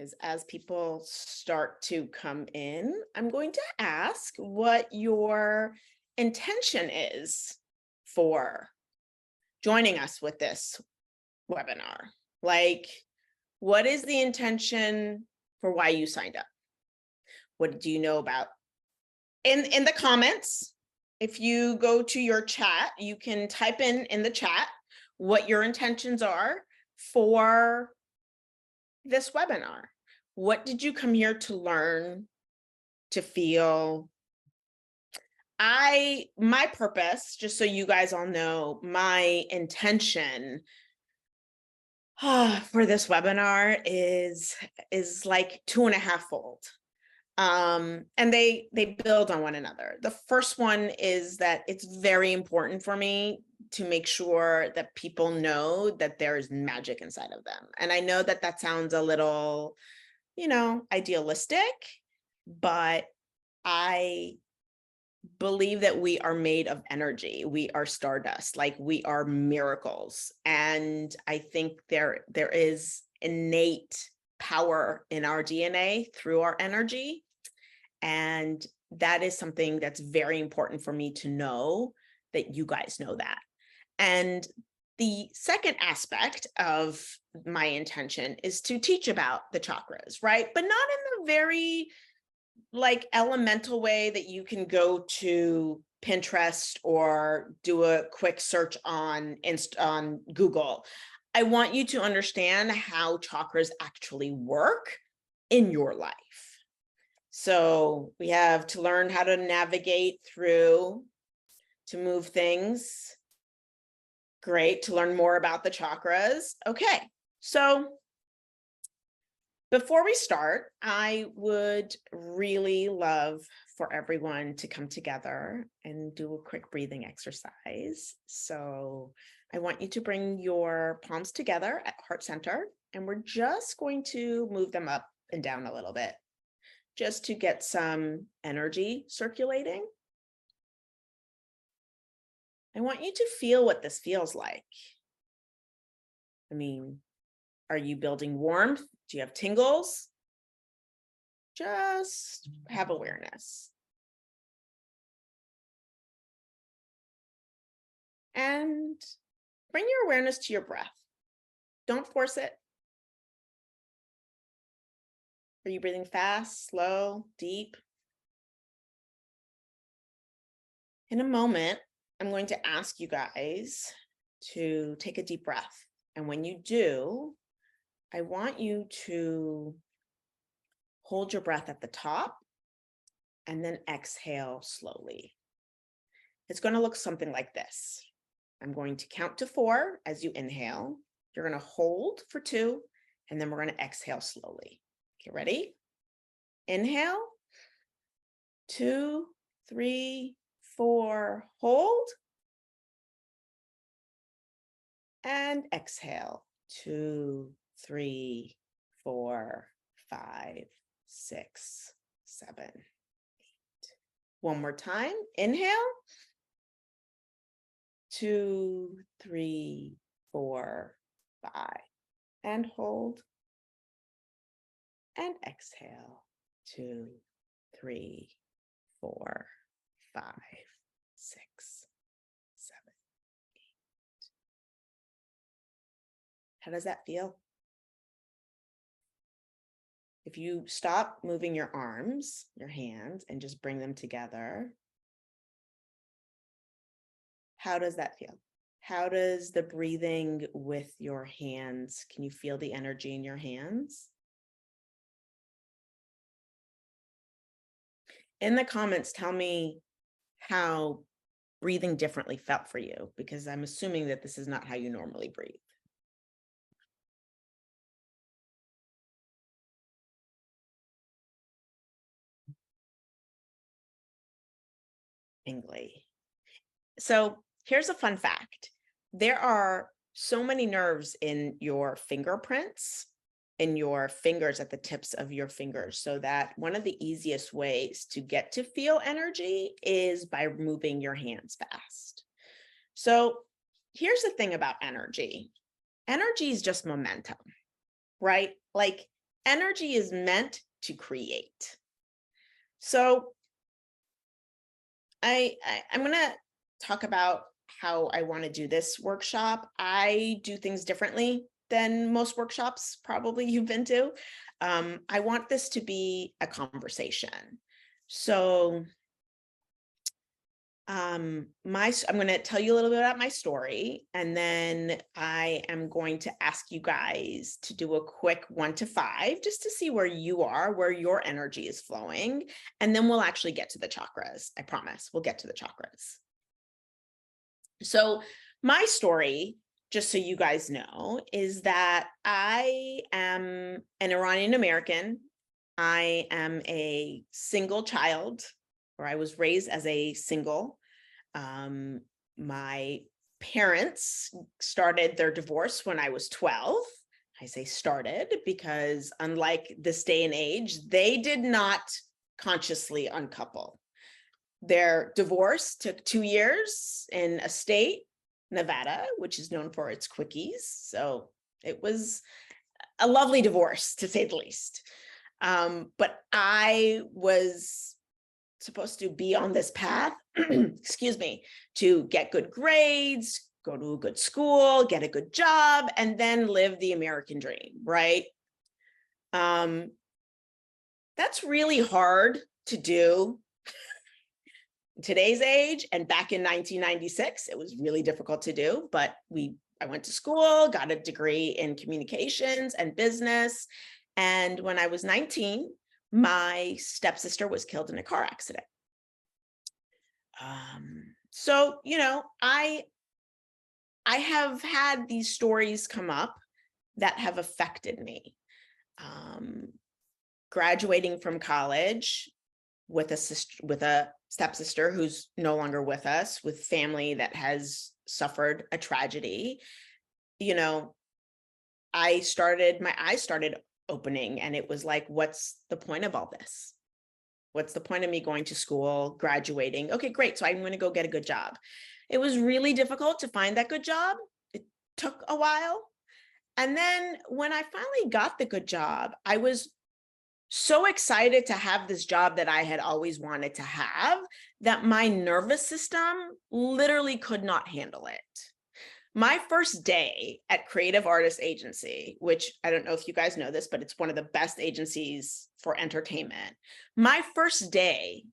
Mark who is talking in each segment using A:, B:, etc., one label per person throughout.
A: guys, as people start to come in, I'm going to ask what your intention is for joining us with this webinar. Like, what is the intention for why you signed up? What do you know about? In the comments, if you go to your chat, you can type in the chat what your intentions are for this webinar. What did you come here to learn, to feel? My purpose, just so you guys all know, my intention for this webinar is like 2.5-fold. And they build on one another. The first one is that it's very important for me to make sure that people know that there is magic inside of them. And I know that that sounds a little, idealistic, but I believe that we are made of energy. We are stardust, like we are miracles. And I think there is innate power in our DNA through our energy. And that is something that's very important for me to know, that you guys know that. And the second aspect of my intention is to teach about the chakras, right? But not in the very elemental way that you can go to Pinterest or do a quick search on Google. I want you to understand how chakras actually work in your life. So we have to learn how to navigate through, to move things. Great, to learn more about the chakras. Okay, so before we start, I would really love for everyone to come together and do a quick breathing exercise. So I want you to bring your palms together at heart center, and we're just going to move them up and down a little bit, just to get some energy circulating. I want you to feel what this feels like. I mean, are you building warmth? Do you have tingles? Just have awareness. And bring your awareness to your breath. Don't force it. Are you breathing fast, slow, deep? In a moment, I'm going to ask you guys to take a deep breath. And when you do, I want you to hold your breath at the top and then exhale slowly. It's going to look something like this. I'm going to count to 4 as you inhale. You're going to hold for 2, and then we're going to exhale slowly. Okay, ready? Inhale. 2, 3, 4, hold. And exhale. 2, 3, 4, 5, 6, 7, 8. One more time. Inhale. 2, 3, 4, 5. And hold. And exhale. 2, 3, 4, 5, 6, 7, 8. How does that feel? If you stop moving your arms, your hands, and just bring them together, how does that feel? How does the breathing with your hands, can you feel the energy in your hands? In the comments, tell me how breathing differently felt for you, because I'm assuming that this is not how you normally breathe. Tingly. So here's a fun fact. There are so many nerves in your fingerprints, in your fingers, at the tips of your fingers, so that one of the easiest ways to get to feel energy is by moving your hands fast. So here's the thing about energy. Energy is just momentum, right? Like energy is meant to create. So I'm going to talk about how I want to do this workshop. I do things differently than most workshops probably you've been to. I want this to be a conversation. So I'm going to tell you a little bit about my story, and then I am going to ask you guys to do a quick 1 to 5 just to see where you are, where your energy is flowing, and then we'll actually get to the chakras. I promise we'll get to the chakras. So my story, just so you guys know, is that I am an Iranian American. I am a single child, or I was raised as a single. My parents started their divorce when I was 12. I say started because unlike this day and age, they did not consciously uncouple. Their divorce took 2 years in a state, Nevada, which is known for its quickies. So it was a lovely divorce, to say the least. But I was supposed to be on this path, excuse me, to get good grades, go to a good school, get a good job, and then live the American dream, right? That's really hard to do in today's age, and back in 1996, it was really difficult to do, but I went to school, got a degree in communications and business, and when I was 19, my stepsister was killed in a car accident. So, I have had these stories come up that have affected me. Graduating from college with a stepsister who's no longer with us, with family that has suffered a tragedy, my eyes started opening, and it was like, what's the point of all this? What's the point of me going to school, graduating? Okay, great. So I'm going to go get a good job. It was really difficult to find that good job. It took a while. And then when I finally got the good job, I was so excited to have this job that I had always wanted to have that my nervous system literally could not handle it. My first day at Creative Artist Agency, which I don't know if you guys know this, but it's one of the best agencies for entertainment. My first day,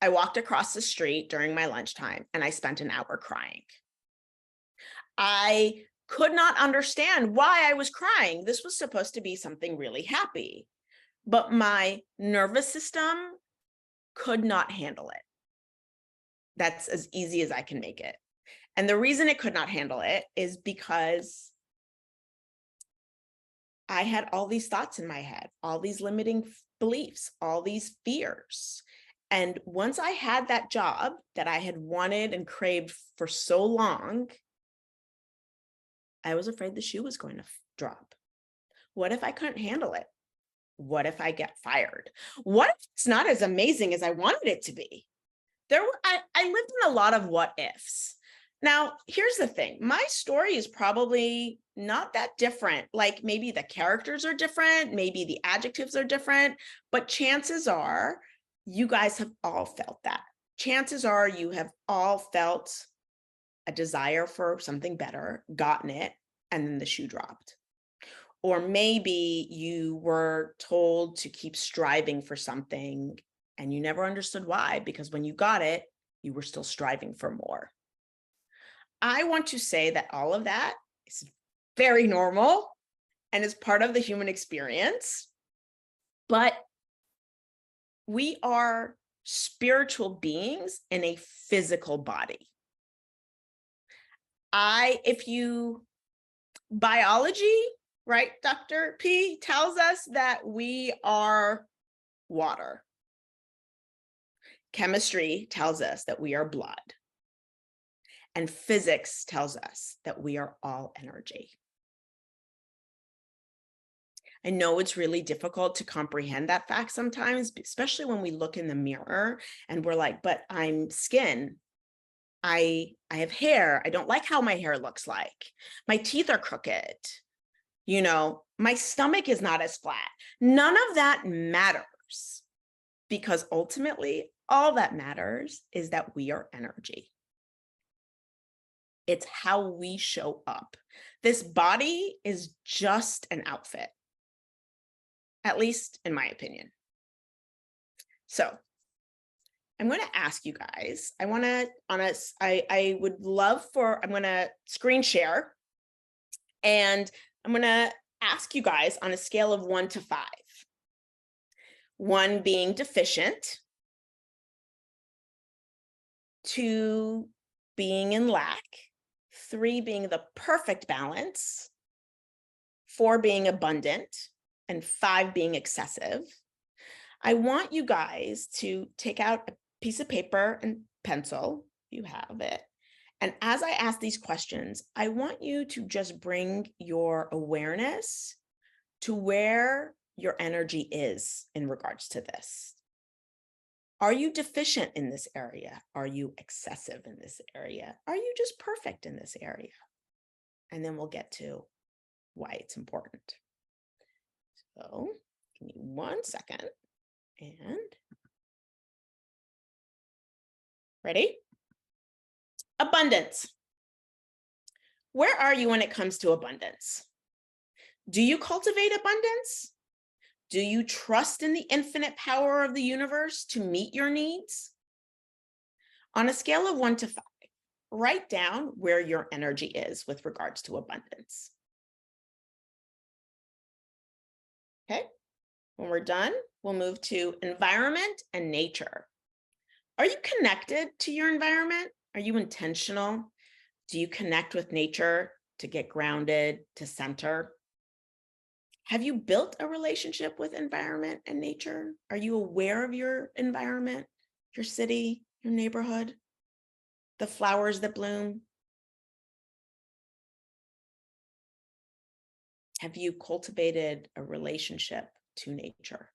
A: I walked across the street during my lunchtime and I spent an hour crying. I could not understand why I was crying. This was supposed to be something really happy, but my nervous system could not handle it. That's as easy as I can make it. And the reason it could not handle it is because I had all these thoughts in my head, all these limiting beliefs, all these fears. And once I had that job that I had wanted and craved for so long, I was afraid the shoe was going to drop. What if I couldn't handle it? What if I get fired? What if it's not as amazing as I wanted it to be? I lived in a lot of what ifs. Now, here's the thing. My story is probably not that different. Like maybe the characters are different, maybe the adjectives are different, but chances are you guys have all felt that. Chances are you have all felt a desire for something better, gotten it, and then the shoe dropped. Or maybe you were told to keep striving for something and you never understood why, because when you got it, you were still striving for more. I want to say that all of that is very normal and is part of the human experience, but we are spiritual beings in a physical body. Biology, right, Dr. P tells us that we are water. Chemistry tells us that we are blood. And physics tells us that we are all energy. I know it's really difficult to comprehend that fact sometimes, especially when we look in the mirror and we're like, but I'm skin. I have hair. I don't like how my hair looks like. My teeth are crooked. You know, my stomach is not as flat. None of that matters, because ultimately all that matters is that we are energy. It's how we show up. This body is just an outfit, at least in my opinion. So I'm going to ask you guys, I would love for, I'm going to screen share, and I'm going to ask you guys on a scale of 1 to 5. 1 being deficient, 2 being in lack, 3 being the perfect balance, 4 being abundant, and 5 being excessive. I want you guys to take out a piece of paper and pencil, if you have it. And as I ask these questions, I want you to just bring your awareness to where your energy is in regards to this. Are you deficient in this area? Are you excessive in this area? Are you just perfect in this area? And then we'll get to why it's important. So give me 1 second. And ready? Abundance. Where are you when it comes to abundance? Do you cultivate abundance? Do you trust in the infinite power of the universe to meet your needs? On a scale of 1 to 5, write down where your energy is with regards to abundance. Okay, when we're done, we'll move to environment and nature. Are you connected to your environment? Are you intentional? Do you connect with nature to get grounded, to center? Have you built a relationship with environment and nature? Are you aware of your environment, your city, your neighborhood, the flowers that bloom? Have you cultivated a relationship to nature?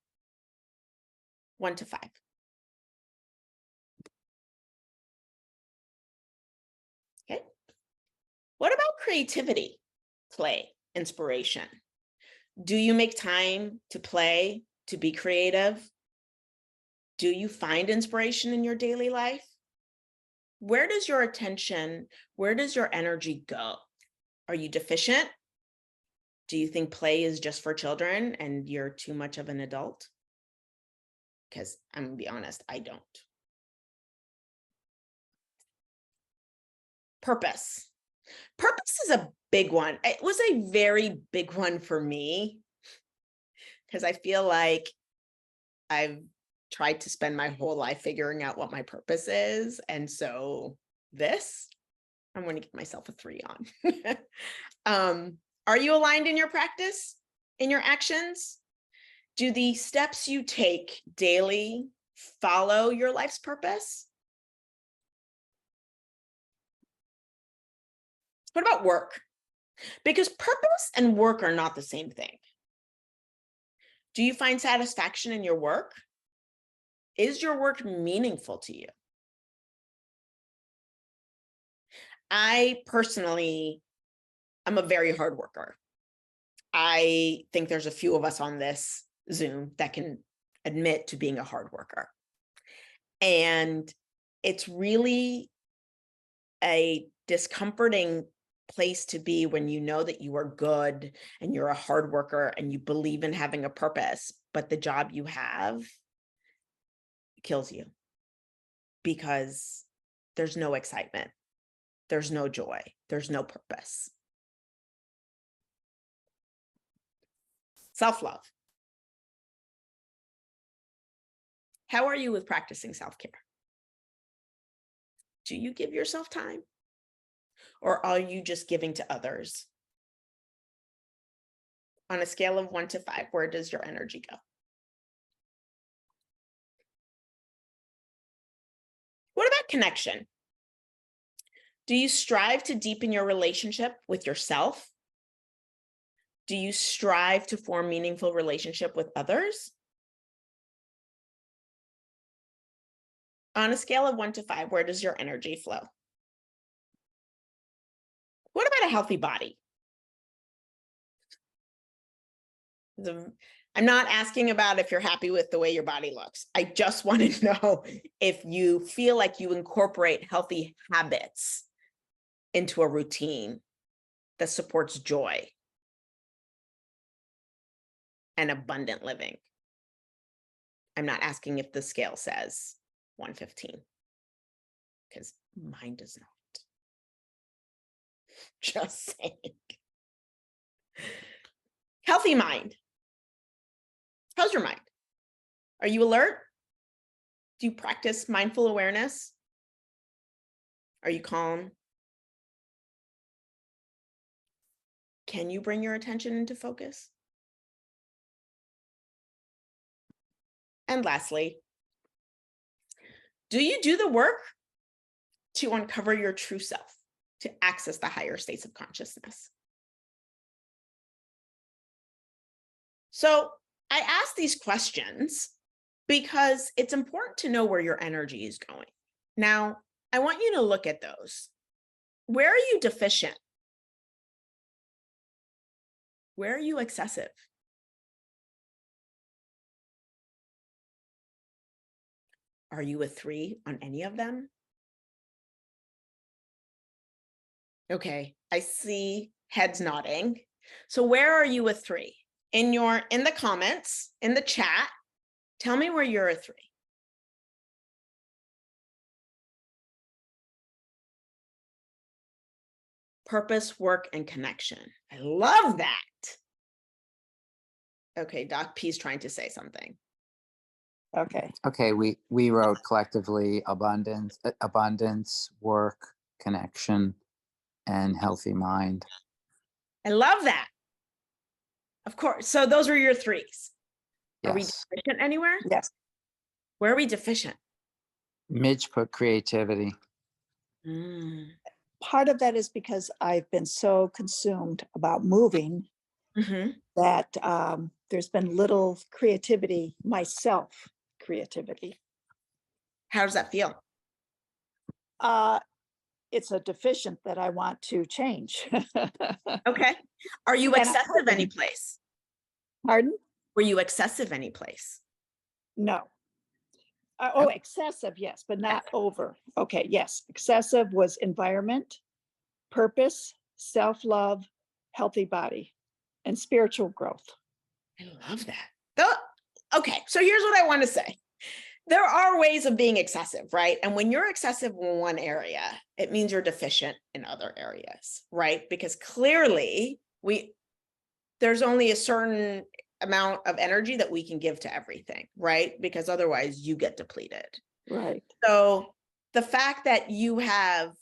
A: 1 to 5. Okay. What about creativity, play, inspiration? Do you make time to play, to be creative? Do you find inspiration in your daily life? Where does your attention, where does your energy go? Are you deficient? Do you think play is just for children and you're too much of an adult? Because I'm going to be honest, I don't. Purpose. Purpose is a big one. It was a very big one for me, because I feel like I've tried to spend my whole life figuring out what my purpose is. And so this, I'm going to give myself a 3 on. Are you aligned in your practice, in your actions? Do the steps you take daily follow your life's purpose? What about work? Because purpose and work are not the same thing. Do you find satisfaction in your work? Is your work meaningful to you? I personally, I'm a very hard worker. I think there's a few of us on this Zoom that can admit to being a hard worker. And it's really a discomforting place to be when you know that you are good and you're a hard worker and you believe in having a purpose, but the job you have kills you because there's no excitement, there's no joy, there's no purpose. Self-love. How are you with practicing self-care? Do you give yourself time? Or are you just giving to others? On a scale of 1 to 5, where does your energy go? What about connection? Do you strive to deepen your relationship with yourself? Do you strive to form meaningful relationship with others? On a scale of 1 to 5, where does your energy flow? What about a healthy body? I'm not asking about if you're happy with the way your body looks. I just want to know if you feel like you incorporate healthy habits into a routine that supports joy and abundant living. I'm not asking if the scale says 115, because mine does not. Just saying. Healthy mind. How's your mind? Are you alert? Do you practice mindful awareness? Are you calm? Can you bring your attention into focus? And lastly, do you do the work to uncover your true self, to access the higher states of consciousness? So I ask these questions because it's important to know where your energy is going. Now, I want you to look at those. Where are you deficient? Where are you excessive? Are you a 3 on any of them? Okay, I see heads nodding. So where are you a 3? In the comments, in the chat, tell me where you're a 3. Purpose, work, and connection. I love that. Okay, Doc P's trying to say something.
B: Okay, we wrote collectively abundance, work, connection, and healthy mind.
A: I love that. Of course. So those were your 3s. Are we
B: Yes.
A: deficient anywhere?
C: Yes.
A: Where are we deficient?
B: Midge put creativity.
C: Part of that is because I've been so consumed about moving that there's been little creativity, creativity.
A: How does that feel?
C: It's a deficient that I want to change.
A: Okay. Are you
C: And
A: excessive any place?
C: Pardon?
A: Were you excessive any place?
C: No. Oh, excessive, yes, but not over. Okay, yes. Excessive was environment, purpose, self-love, healthy body, and spiritual growth.
A: I love that. Okay, so here's what I want to say. There are ways of being excessive, right? And when you're excessive in one area, it means you're deficient in other areas, right? Because clearly there's only a certain amount of energy that we can give to everything, right? Because otherwise you get depleted.
C: Right.
A: So the fact that you have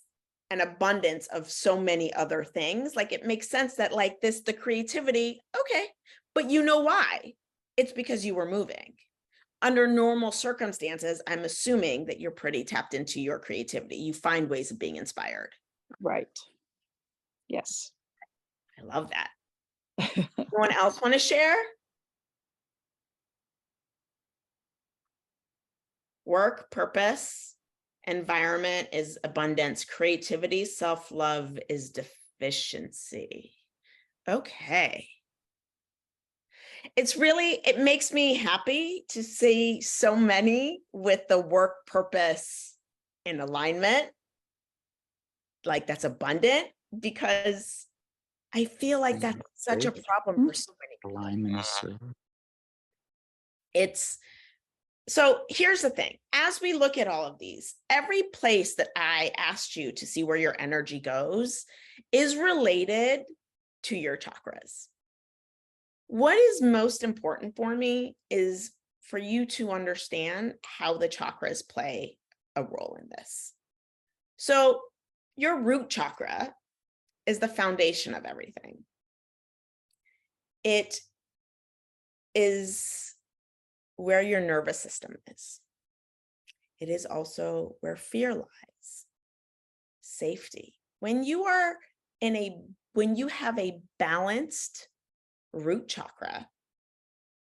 A: an abundance of so many other things, like it makes sense that like the creativity, okay, but you know why? It's because you were moving. Under normal circumstances, I'm assuming that you're pretty tapped into your creativity. You find ways of being inspired.
C: Right. Yes.
A: I love that. Anyone else want to share? Work, purpose, environment is abundance, creativity, self-love is deficiency. Okay. It makes me happy to see so many with the work purpose in alignment. Like that's abundant, because I feel like that's such a problem for so many people.
B: Alignment is
A: So here's the thing. As we look at all of these, every place that I asked you to see where your energy goes is related to your chakras. What is most important for me is for you to understand how the chakras play a role in this. So your root chakra is the foundation of everything. It is where your nervous system is. It is also where fear lies, safety. When you have a balanced root chakra,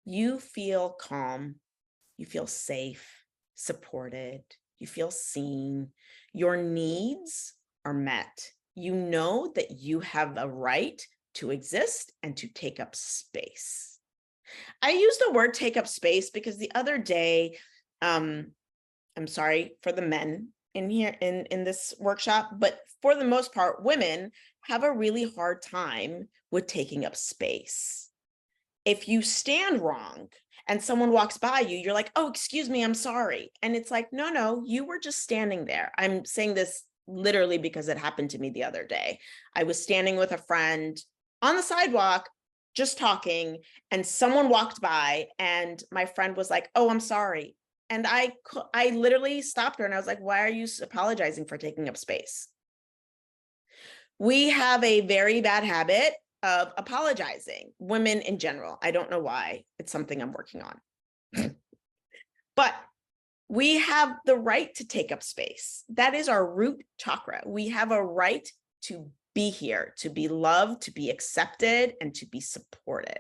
A: you feel calm, you feel safe, supported, you feel seen, your needs are met. You know that you have a right to exist and to take up space. I use the word take up space because the other day, I'm sorry for the men in here in this workshop, but for the most part, women have a really hard time with taking up space. If you stand wrong and someone walks by you, you're like, oh, excuse me, I'm sorry. And it's like, no, you were just standing there. I'm saying this literally because it happened to me the other day. I was standing with a friend on the sidewalk, just talking, and someone walked by and my friend was like, oh, I'm sorry. And I literally stopped her and I was like, why are you apologizing for taking up space? We have a very bad habit of apologizing, women in general. I don't know why. It's something I'm working on. But we have the right to take up space. That is our root chakra. We have a right to be here, to be loved, to be accepted, and to be supported.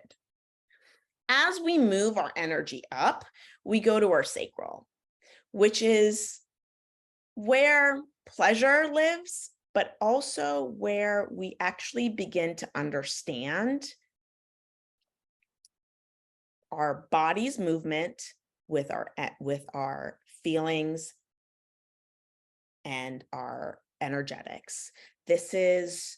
A: As we move our energy up, we go to our sacral, which is where pleasure lives, but also where we actually begin to understand our body's movement with our feelings and our energetics. This is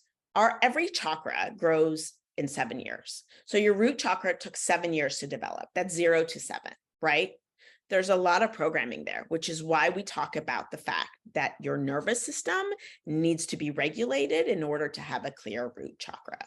A: every chakra grows in 7 years. So your root chakra took 7 years to develop. That's 0 to 7, right? There's a lot of programming there, which is why we talk about the fact that your nervous system needs to be regulated in order to have a clear root chakra.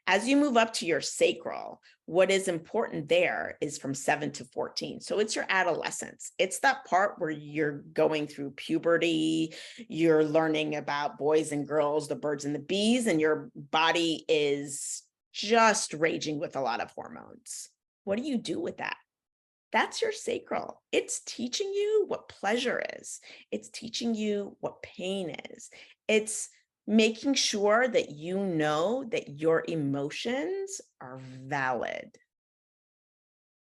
A: As you move up to your sacral, what is important there is from 7 to 14. So it's your adolescence. It's that part where you're going through puberty, you're learning about boys and girls, the birds and the bees, and your body is just raging with a lot of hormones. What do you do with that? That's your sacral. It's teaching you what pleasure is. It's teaching you what pain is. It's making sure that you know that your emotions are valid.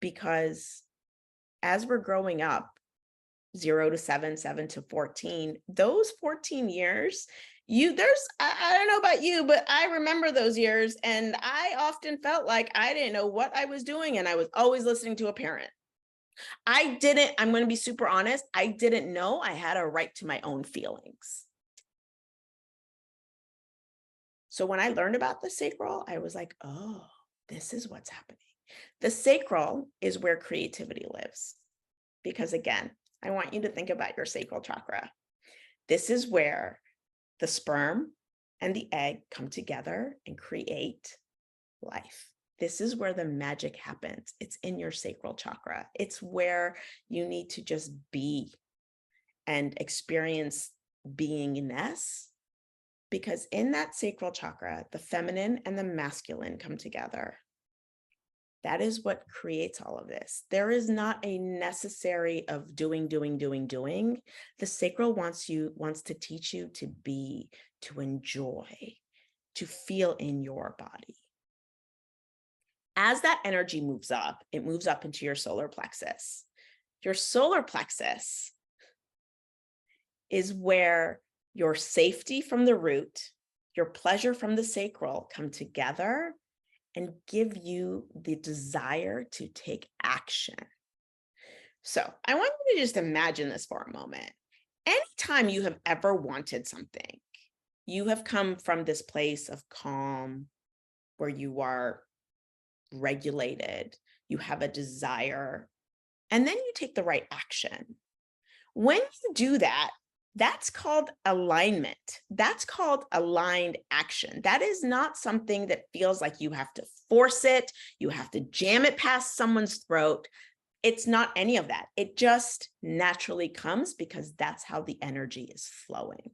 A: Because as we're growing up, 0 to 7, 7 to 14, those 14 years, I don't know about you, but I remember those years and I often felt like I didn't know what I was doing and I was always listening to a parent. I'm going to be super honest, I didn't know I had a right to my own feelings. So when I learned about the sacral, I was like, oh, this is what's happening. The sacral is where creativity lives. Because again, I want you to think about your sacral chakra. This is where the sperm and the egg come together and create life. This is where the magic happens. It's in your sacral chakra. It's where you need to just be and experience beingness. Because in that sacral chakra, the feminine and the masculine come together. That is what creates all of this. There is not a necessary of doing. The sacral wants to teach you to be, to enjoy, to feel in your body. As that energy moves up, it moves up into your solar plexus. Your solar plexus is where your safety from the root, your pleasure from the sacral come together and give you the desire to take action. So I want you to just imagine this for a moment. Anytime you have ever wanted something, you have come from this place of calm where you are regulated, you have a desire, and then you take the right action. When you do that, that's called alignment. That's called aligned action. That is not something that feels like you have to force it, you have to jam it past someone's throat. It's not any of that. It just naturally comes because that's how the energy is flowing.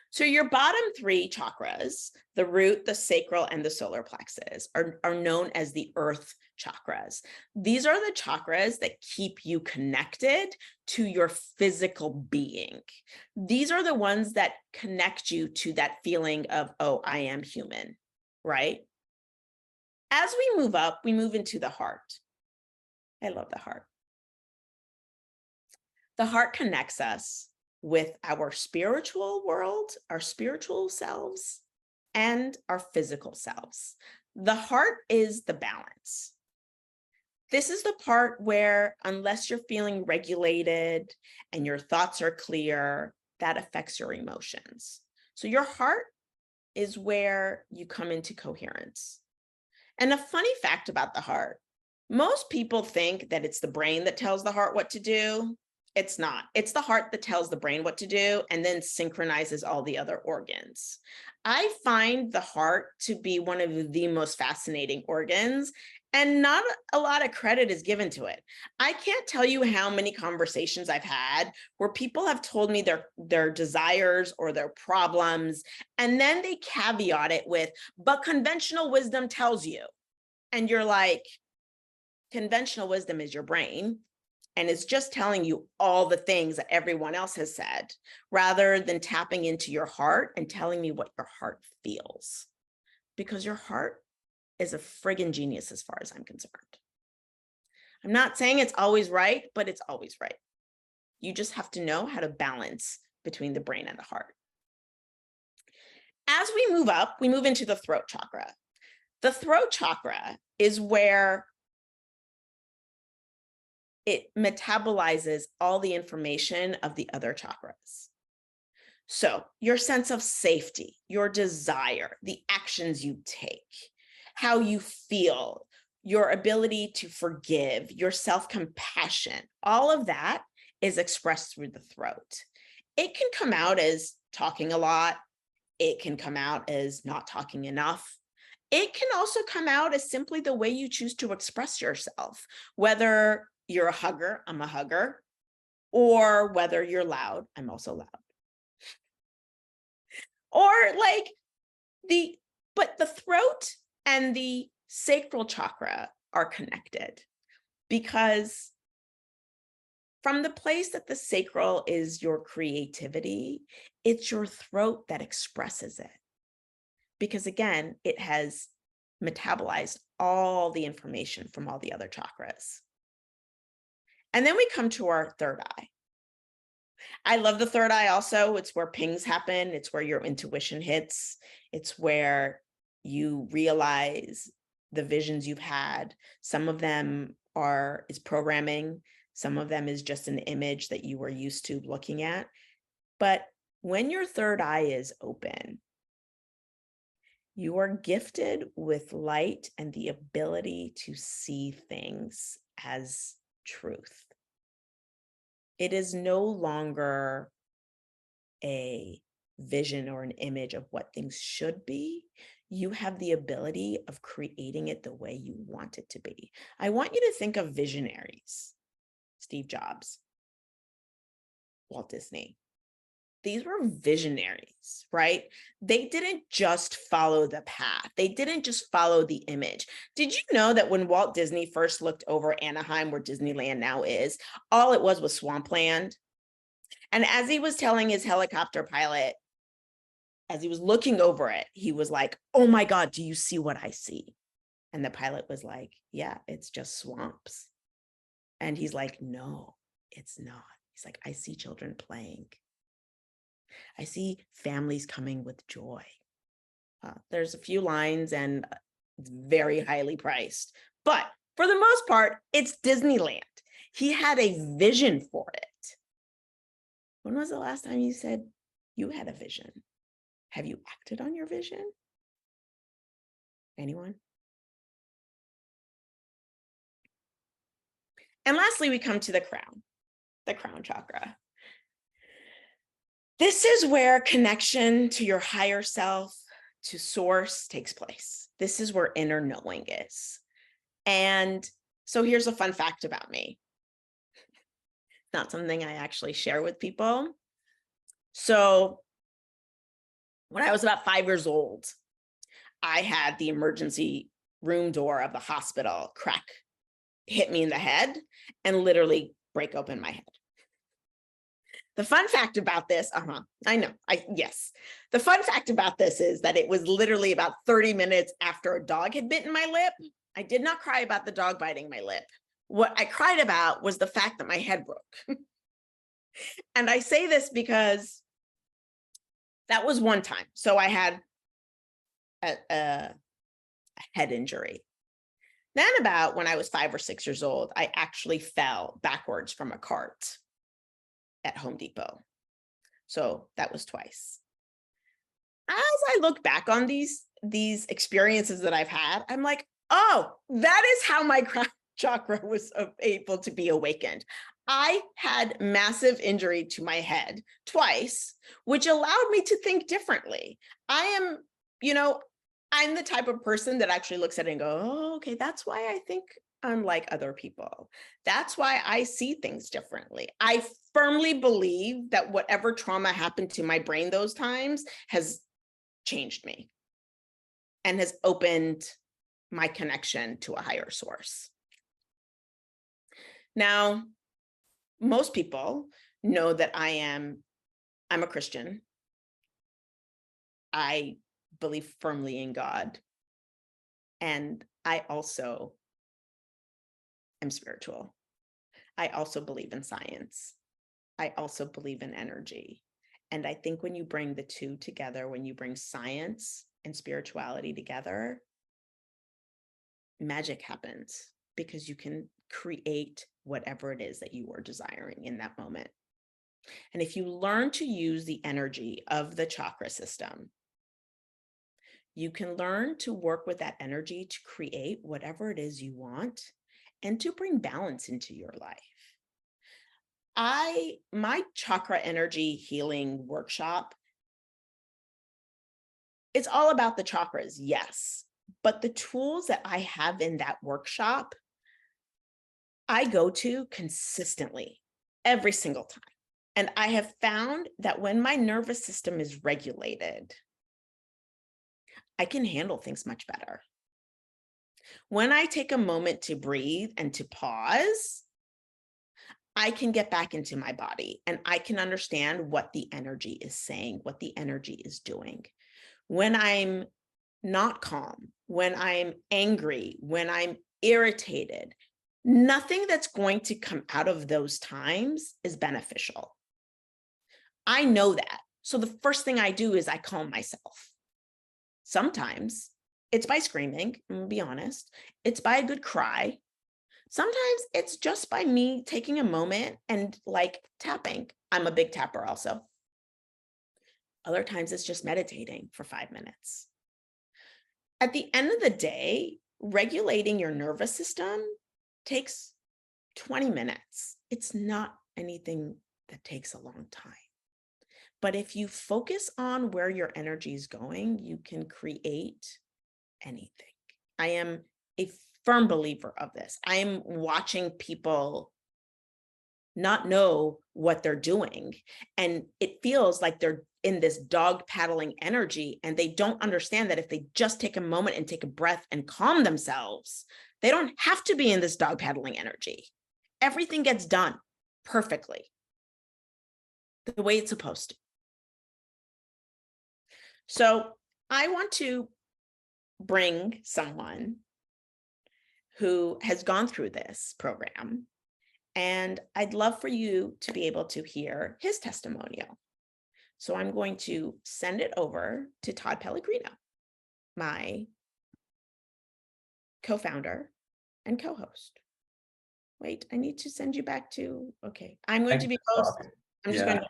A: So your bottom 3 chakras, the root, the sacral, and the solar plexus, are known as the earth chakras. These are the chakras that keep you connected to your physical being. These are the ones that connect you to that feeling of, oh, I am human, right? As we move up, we move into the heart. I love the heart. The heart connects us with our spiritual world, our spiritual selves, and our physical selves. The heart is the balance. This is the part where, unless you're feeling regulated and your thoughts are clear, that affects your emotions. So your heart is where you come into coherence. And a funny fact about the heart, most people think that it's the brain that tells the heart what to do. It's not. It's the heart that tells the brain what to do and then synchronizes all the other organs. I find the heart to be one of the most fascinating organs, and not a lot of credit is given to it. I can't tell you how many conversations I've had where people have told me their desires or their problems, and then they caveat it with, but conventional wisdom tells you. And you're like, conventional wisdom is your brain, and it's just telling you all the things that everyone else has said, rather than tapping into your heart and telling me what your heart feels. Because your heart is a friggin' genius as far as I'm concerned. I'm not saying it's always right, but it's always right. You just have to know how to balance between the brain and the heart. As we move up, we move into the throat chakra. The throat chakra is where it metabolizes all the information of the other chakras. So your sense of safety, your desire, the actions you take, how you feel, your ability to forgive, your self-compassion, all of that is expressed through the throat. It can come out as talking a lot. It can come out as not talking enough. It can also come out as simply the way you choose to express yourself, whether you're a hugger, I'm a hugger, or whether you're loud, I'm also loud. Or like but the throat and the sacral chakra are connected, because from the place that the sacral is your creativity, it's your throat that expresses it. Because again, it has metabolized all the information from all the other chakras. And then we come to our third eye. I love the third eye also. It's where pings happen. It's where your intuition hits. It's where you realize the visions you've had. Some of them is programming. Some of them is just an image that you were used to looking at. But when your third eye is open, you are gifted with light and the ability to see things as truth. It is no longer a vision or an image of what things should be. You have the ability of creating it the way you want it to be. I want you to think of visionaries. Steve Jobs, Walt Disney. These were visionaries, right? They didn't just follow the path. They didn't just follow the image. Did you know that when Walt Disney first looked over Anaheim, where Disneyland now is, all it was swampland? And as he was telling his helicopter pilot, as he was looking over it, he was like, oh my God, do you see what I see? And the pilot was like, yeah, it's just swamps. And he's like, no, it's not. He's like, I see children playing. I see families coming with joy. There's a few lines and it's very highly priced, but for the most part, it's Disneyland. He had a vision for it. When was the last time you said you had a vision? Have you acted on your vision? Anyone? And lastly, we come to the crown chakra. This is where connection to your higher self, to source takes place. This is where inner knowing is. And so here's a fun fact about me. Not something I actually share with people. So when I was about 5 years old, I had the emergency room door of the hospital hit me in the head and literally break open my head. The fun fact about this, yes. The fun fact about this is that it was literally about 30 minutes after a dog had bitten my lip. I did not cry about the dog biting my lip. What I cried about was the fact that my head broke. And I say this because that was one time. So I had a head injury. Then about when I was 5 or 6 years old, I actually fell backwards from a cart at Home Depot. So that was twice. As I look back on these experiences that I've had, I'm like, oh, that is how my crown chakra was able to be awakened. I had massive injury to my head twice, which allowed me to think differently. I am, I'm the type of person that actually looks at it and go, oh, okay, that's why I think unlike other people. That's why I see things differently. I firmly believe that whatever trauma happened to my brain those times has changed me and has opened my connection to a higher source. Now, most people know that I'm a Christian. I believe firmly in God. And I also am spiritual. I also believe in science. I also believe in energy. And I think when you bring the two together, when you bring science and spirituality together, magic happens because you can create whatever it is that you are desiring in that moment. And if you learn to use the energy of the chakra system, you can learn to work with that energy to create whatever it is you want and to bring balance into your life. My Chakra Energy Healing workshop, it's all about the chakras, yes, but the tools that I have in that workshop, I go to consistently every single time. And I have found that when my nervous system is regulated, I can handle things much better. When I take a moment to breathe and to pause, I can get back into my body and I can understand what the energy is saying, what the energy is doing. When I'm not calm, when I'm angry, when I'm irritated, nothing that's going to come out of those times is beneficial. I know that. So the first thing I do is I calm myself. Sometimes it's by screaming, I'm gonna be honest. It's by a good cry. Sometimes it's just by me taking a moment and like tapping. I'm a big tapper also. Other times it's just meditating for 5 minutes. At the end of the day, regulating your nervous system takes 20 minutes. It's not anything that takes a long time. But if you focus on where your energy is going, you can create anything. I am a firm believer of this. I am watching people not know what they're doing. And it feels like they're in this dog paddling energy and they don't understand that if they just take a moment and take a breath and calm themselves, they don't have to be in this dog paddling energy. Everything gets done perfectly the way it's supposed to. So I want to bring someone who has gone through this program, and I'd love for you to be able to hear his testimonial. So I'm going to send it over to Todd Pellegrino, my co-founder and co-host. Wait, I need to send you back to, okay. I'm going to be host. I'm just going to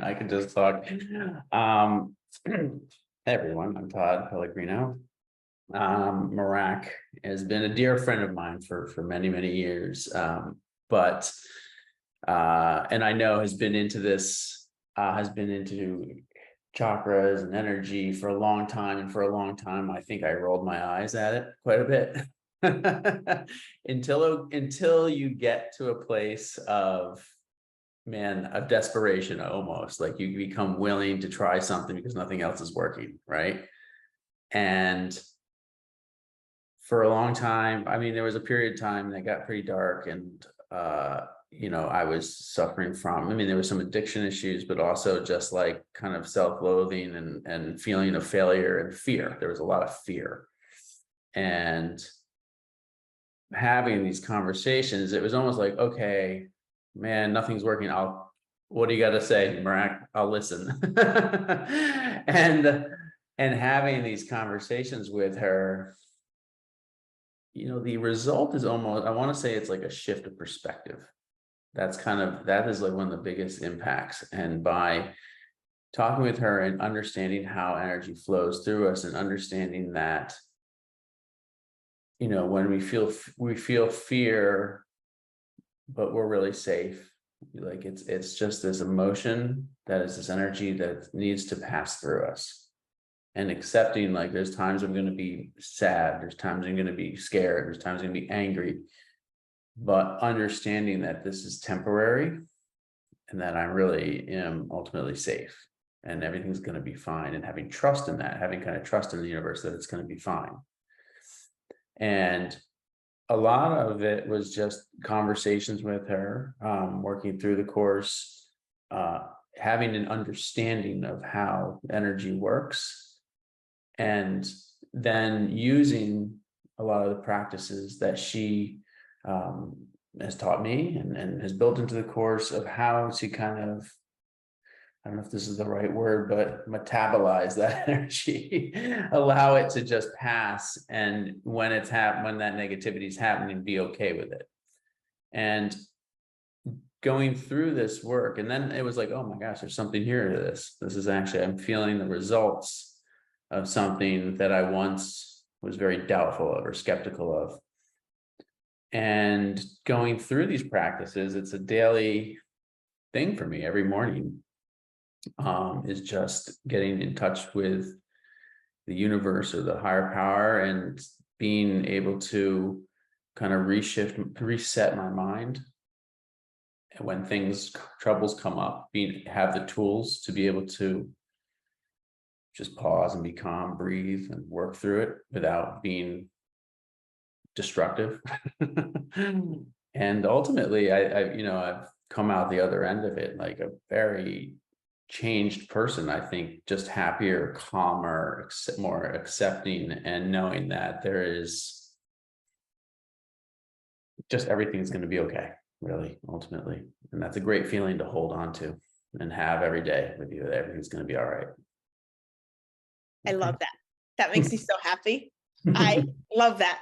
D: I can just talk. Hey everyone, I'm Todd Pellegrino. Mehrak has been a dear friend of mine for many, many years. And I know has been into chakras and energy for a long time. And for a long time, I think I rolled my eyes at it quite a bit. until you get to a place of desperation, almost like you become willing to try something because nothing else is working, right? And for a long time, I mean, there was a period of time that got pretty dark, and I was suffering from, there were some addiction issues, but also just like kind of self-loathing and feeling of failure and fear. There was a lot of fear. And having these conversations, it was almost like, okay, man, nothing's working. What do you got to say, Mehrak? I'll listen. and having these conversations with her, the result is almost, I want to say it's like a shift of perspective. That is like one of the biggest impacts. And by talking with her and understanding how energy flows through us and understanding that, when we feel fear, but we're really safe. Like it's just this emotion that is this energy that needs to pass through us. And accepting, like, there's times I'm going to be sad, there's times I'm going to be scared, there's times I'm going to be angry, but understanding that this is temporary and that I really am ultimately safe and everything's going to be fine, and having trust in that, having kind of trust in the universe that it's going to be fine. And a lot of it was just conversations with her, working through the course, having an understanding of how energy works, and then using a lot of the practices that she has taught me and has built into the course of how to kind of, I don't know if this is the right word, but metabolize that energy, allow it to just pass. And when when that negativity is happening, be okay with it. And going through this work, and then it was like, oh my gosh, there's something here to this. This is actually, I'm feeling the results of something that I once was very doubtful of or skeptical of. And going through these practices, it's a daily thing for me every morning, is just getting in touch with the universe or the higher power and being able to kind of reset my mind. And when troubles come up, have the tools to be able to just pause and be calm, breathe, and work through it without being destructive. And ultimately, I've come out the other end of it like a very changed person. I think just happier, calmer, more accepting, and knowing that there is just everything's going to be okay, really, ultimately. And that's a great feeling to hold on to and have every day with you, that everything's going to be all right.
A: I love that. That makes me so happy. I love that.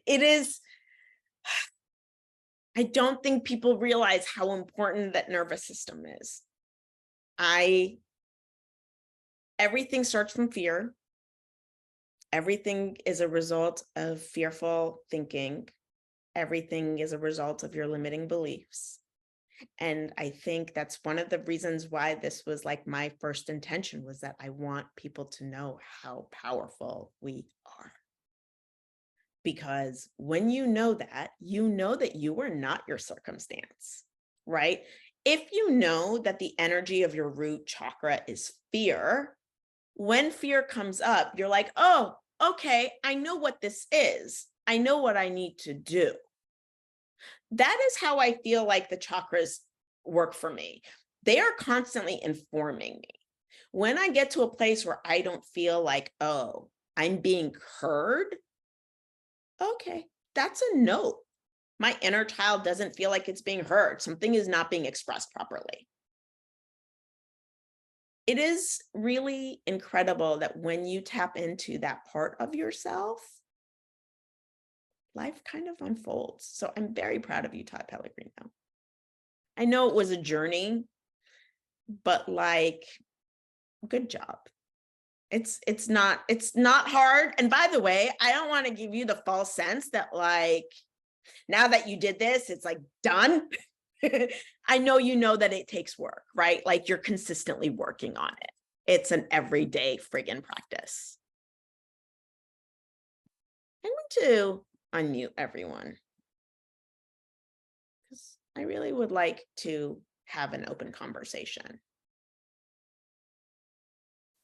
A: It is, I don't think people realize how important that nervous system is. Everything starts from fear. Everything is a result of fearful thinking. Everything is a result of your limiting beliefs. And I think that's one of the reasons why this was like my first intention, was that I want people to know how powerful we are. Because when you know that you are not your circumstance, right? If you know that the energy of your root chakra is fear, when fear comes up, you're like, oh, okay, I know what this is. I know what I need to do. That is how I feel like the chakras work for me. They are constantly informing me. When I get to a place where I don't feel like, oh, I'm being heard, okay, that's a no. My inner child doesn't feel like it's being heard. Something is not being expressed properly. It is really incredible that when you tap into that part of yourself, life kind of unfolds. So I'm very proud of you, Todd Pellegrino. I know it was a journey, but like, good job. It's not hard. And by the way, I don't want to give you the false sense that like, now that you did this, it's like done. I know you know that it takes work, right? Like you're consistently working on it. It's an everyday friggin' practice. I want to unmute everyone, because I really would like to have an open conversation.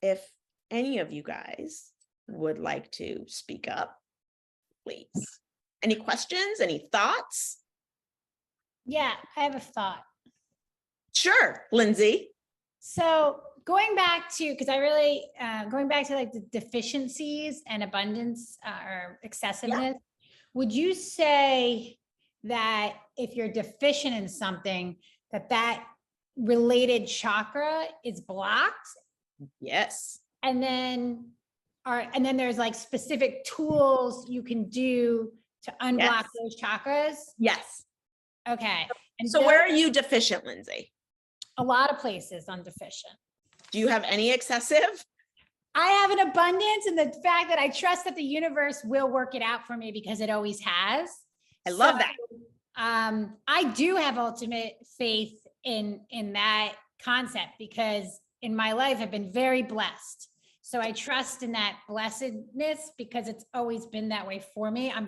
A: If any of you guys would like to speak up, please. Any questions, any thoughts?
E: Yeah, I have a thought.
A: Sure, Lindsay.
E: So going back to, because I really, going back to like the deficiencies and abundance or excessiveness, would you say that if you're deficient in something, that related chakra is blocked?
A: Yes.
E: And then there's like specific tools you can do to unblock
A: Yes.
E: those chakras?
A: Yes.
E: Okay. And
A: So where are you deficient, Lindsay?
E: a lot of places I'm deficient.
A: Do you have any excessive?
E: I have an abundance, and the fact that I trust that the universe will work it out for me because it always has.
A: I love
E: So,
A: that.
E: I do have ultimate faith in that concept because in my life I've been very blessed. So I trust in that blessedness because it's always been that way for me. I'm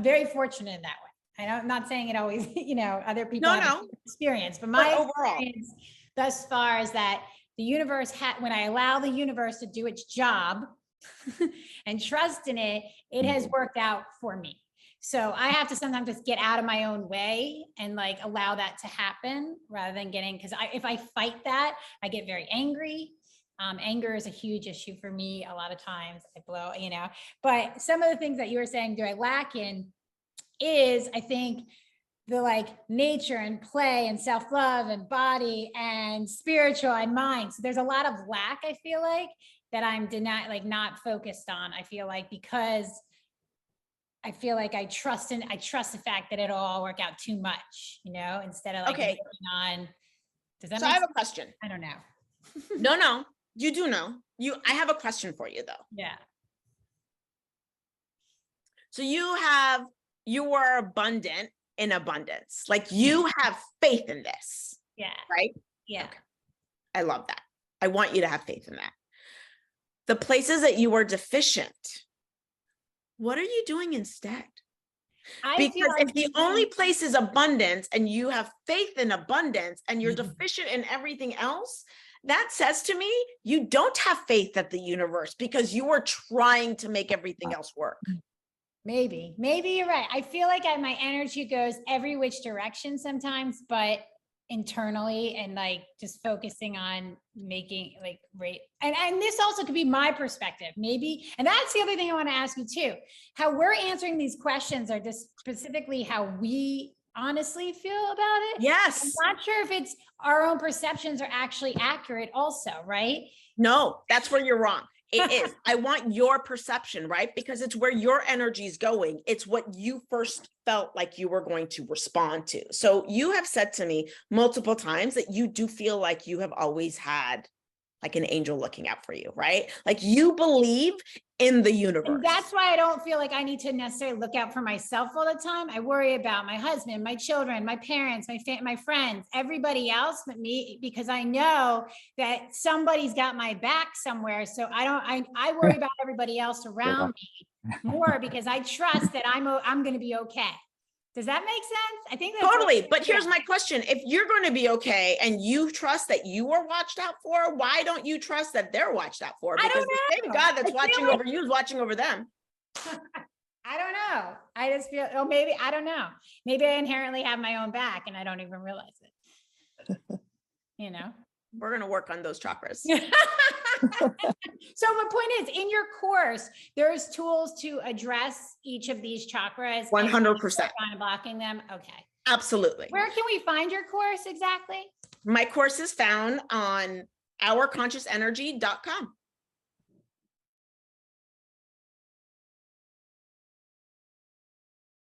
E: very fortunate in that way. I'm not saying it always, other people
A: No,
E: have
A: no.
E: experience, but
A: But
E: my
A: overall,
E: experience thus far is that the universe when I allow the universe to do its job and trust in it, it has worked out for me. So I have to sometimes just get out of my own way and like allow that to happen rather than because if I fight that, I get very angry. Anger is a huge issue for me. A lot of times I blow, but some of the things that you were saying, do I lack in is, I think, the like nature and play and self-love and body and spiritual and mind. So there's a lot of lack, I feel like, that I'm not focused on. I feel like because I feel like I trust the fact that it'll all work out too much, instead of like
A: Okay.
E: working on. Does that
A: so I
E: make
A: have
E: sense?
A: a question.
E: I don't know.
A: No, you do know. I have a question for you though.
E: Yeah.
A: So you are abundant in abundance. Like you have faith in this,
E: Yeah.
A: right?
E: Yeah.
A: Okay. I love that. I want you to have faith in that. The places that you are deficient, what are you doing instead?
E: I feel
A: Because
E: like
A: if the only place is abundance and you have faith in abundance and you're deficient in everything else, that says to me, you don't have faith at the universe because you are trying to make everything else work.
E: maybe you're right. I feel like my energy goes every which direction sometimes, but internally and like just focusing on making like great. And this also could be my perspective, maybe. And that's the other thing I want to ask you too. How we're answering these questions are just specifically how we honestly feel about it.
A: Yes.
E: I'm not sure if it's our own perceptions are actually accurate also, right?
A: No, that's where you're wrong. It is. I want your perception, right? Because it's where your energy is going. It's what you first felt like you were going to respond to. So you have said to me multiple times that you do feel like you have always had like an angel looking out for you, right? Like you believe in the universe.
E: And that's why I don't feel like I need to necessarily look out for myself all the time. I worry about my husband, my children, my parents, my friends, everybody else but me, because I know that somebody's got my back somewhere. So I worry about everybody else around me more because I trust that I'm going to be okay. Does that make sense? I think that's
A: totally. But here's my question. If you're going to be okay and you trust that you are watched out for, why don't you trust that they're watched out for? Because the same God that's watching over you is watching over them.
E: I don't know. I just feel, maybe, I don't know. Maybe I inherently have my own back and I don't even realize it.
A: We're going to work on those chakras.
E: So my point is, in your course, there's tools to address each of these chakras.
A: 100%.
E: Kind of blocking them. Okay.
A: Absolutely.
E: Where can we find your course exactly?
A: My course is found on ourconsciousenergy.com.